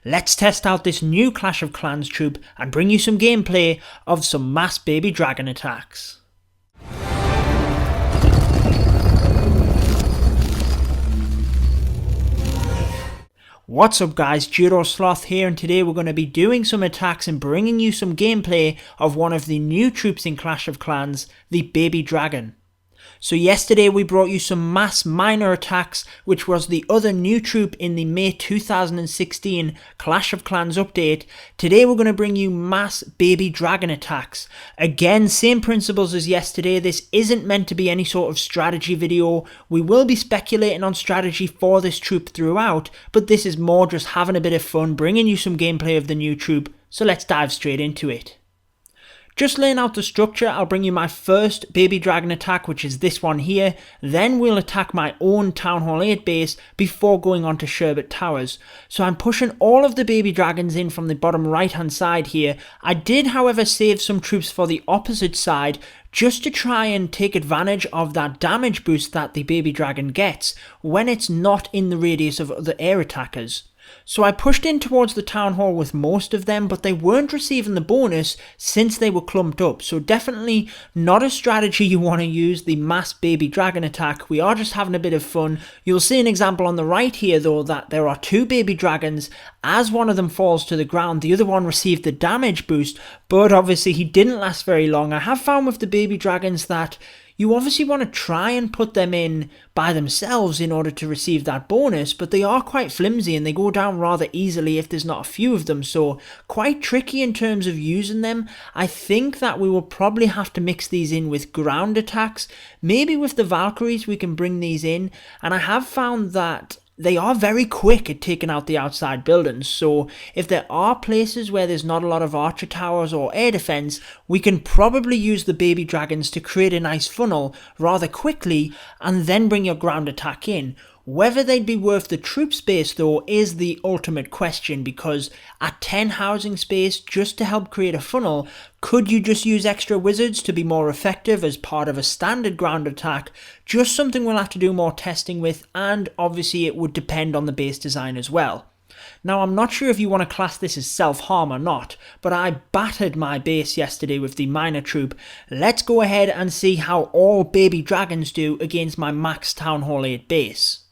Let's test out this new Clash of Clans troop and bring you some gameplay of some mass baby dragon attacks. What's up guys, Judo Sloth here, and today we're going to be doing some attacks and bringing you some gameplay of one of the new troops in Clash of Clans, the baby dragon. So yesterday we brought you some mass minor attacks, which was the other new troop in the May 2016 Clash of Clans update. Today we're going to bring you mass baby dragon attacks. Again, same principles as yesterday. This isn't meant to be any sort of strategy video. We will be speculating on strategy for this troop throughout, but this is more just having a bit of fun, bringing you some gameplay of the new troop. So let's dive straight into it. Just laying out the structure, I'll bring you my first baby dragon attack, which is this one here. Then we'll attack my own Town Hall 8 base before going on to Sherbet Towers. So I'm pushing all of the baby dragons in from the bottom right hand side here. I did however save some troops for the opposite side just to try and take advantage of that damage boost that the baby dragon gets when it's not in the radius of other air attackers. So I pushed in towards the town hall with most of them, but they weren't receiving the bonus since they were clumped up. So definitely not a strategy you want to use, the mass baby dragon attack. We are just having a bit of fun. You'll see an example on the right here though that there are two baby dragons. As one of them falls to the ground, the other one received the damage boost, but obviously he didn't last very long. I have found with the baby dragons that you obviously want to try and put them in by themselves in order to receive that bonus, but they are quite flimsy and they go down rather easily if there's not a few of them, so quite tricky in terms of using them. I think that we will probably have to mix these in with ground attacks. Maybe with the Valkyries we can bring these in, and I have found that they are very quick at taking out the outside buildings, so if there are places where there's not a lot of archer towers or air defense, we can probably use the baby dragons to create a nice funnel rather quickly and then bring your ground attack in. Whether they'd be worth the troop space though is the ultimate question, because at 10 housing space just to help create a funnel, could you just use extra wizards to be more effective as part of a standard ground attack? Just something we'll have to do more testing with, and obviously it would depend on the base design as well. Now I'm not sure if you want to class this as self-harm or not, but I battered my base yesterday with the minor troop. Let's go ahead and see how all baby dragons do against my max Town Hall 8 base.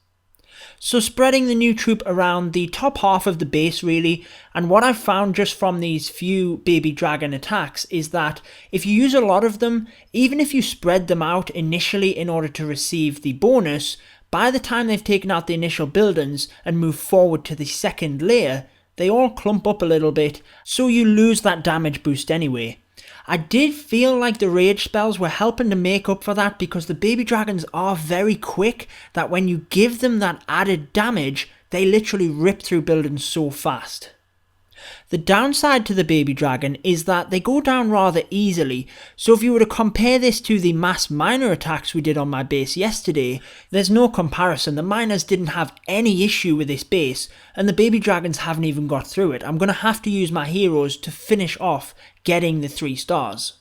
So spreading the new troop around the top half of the base really, and what I've found just from these few baby dragon attacks is that if you use a lot of them, even if you spread them out initially in order to receive the bonus, by the time they've taken out the initial buildings and move forward to the second layer, they all clump up a little bit, so you lose that damage boost anyway. I did feel like the rage spells were helping to make up for that, because the baby dragons are very quick that when you give them that added damage, they literally rip through buildings so fast. The downside to the baby dragon is that they go down rather easily, so if you were to compare this to the mass minor attacks we did on my base yesterday, there's no comparison. The miners didn't have any issue with this base, and the baby dragons haven't even got through it. I'm going to have to use my heroes to finish off getting the 3 stars.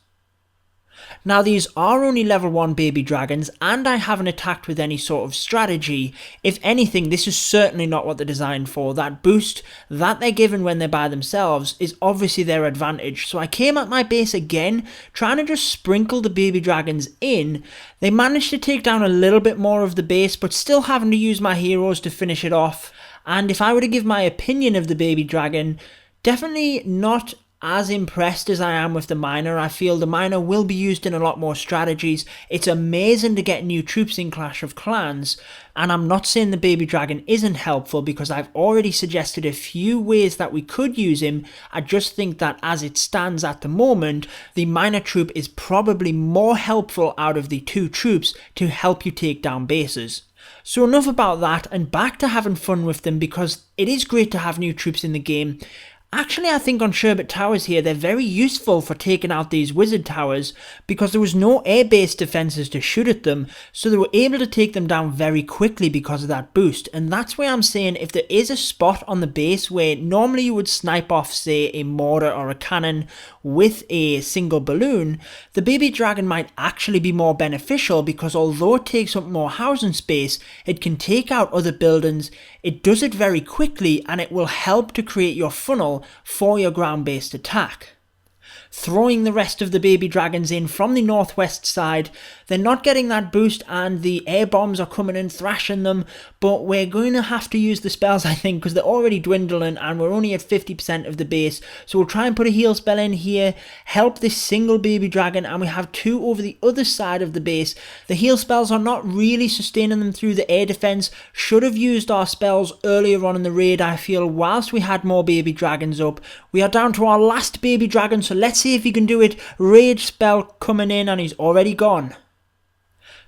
Now these are only level 1 baby dragons, and I haven't attacked with any sort of strategy. If anything, this is certainly not what they're designed for. That boost that they're given when they're by themselves is obviously their advantage. So I came at my base again, trying to just sprinkle the baby dragons in. They managed to take down a little bit more of the base, but still having to use my heroes to finish it off. And if I were to give my opinion of the baby dragon, definitely not as impressed as I am with the minor. I feel the minor will be used in a lot more strategies. It's amazing to get new troops in Clash of Clans, and I'm not saying the baby dragon isn't helpful, because I've already suggested a few ways that we could use him. I just think that as it stands at the moment, the minor troop is probably more helpful out of the 2 troops to help you take down bases. So enough about that, and back to having fun with them, because it is great to have new troops in the game. Actually, I think on Sherbet Towers here, they're very useful for taking out these wizard towers because there was no air-based defenses to shoot at them, so they were able to take them down very quickly because of that boost. And that's why I'm saying if there is a spot on the base where normally you would snipe off, say, a mortar or a cannon with a single balloon, the baby dragon might actually be more beneficial because although it takes up more housing space, it can take out other buildings, it does it very quickly, and it will help to create your funnel for your ground-based attack. Throwing the rest of the baby dragons in from the northwest side, they're not getting that boost and the air bombs are coming in thrashing them, but we're going to have to use the spells I think because they're already dwindling and we're only at 50% of the base, so we'll try and put a heal spell in here, help this single baby dragon, and we have 2 over the other side of the base. The heal spells are not really sustaining them through the air defense. Should have used our spells earlier on in the raid, I feel, whilst we had more baby dragons up. We are down to our last baby dragon, so let's see if he can do it. Rage spell coming in and he's already gone.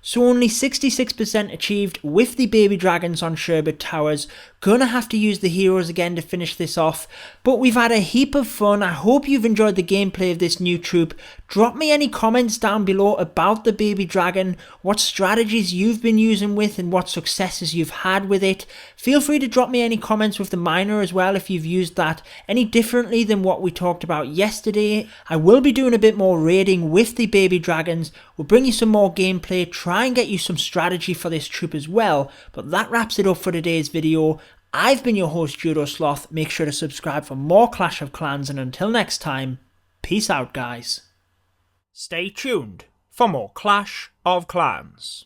So only 66% achieved with the baby dragons on Sherbet Towers. Gonna have to use the heroes again to finish this off, but we've had a heap of fun. I hope you've enjoyed the gameplay of this new troop. Drop me any comments down below about the baby dragon, what strategies you've been using with and what successes you've had with it. Feel free to drop me any comments with the miner as well if you've used that any differently than what we talked about yesterday. I will be doing a bit more raiding with the baby dragons. We'll bring you some more gameplay, try and get you some strategy for this troop as well, but that wraps it up for today's video. I've been your host Judo Sloth. Make sure to subscribe for more Clash of Clans, and until next time, peace out guys. Stay tuned for more Clash of Clans.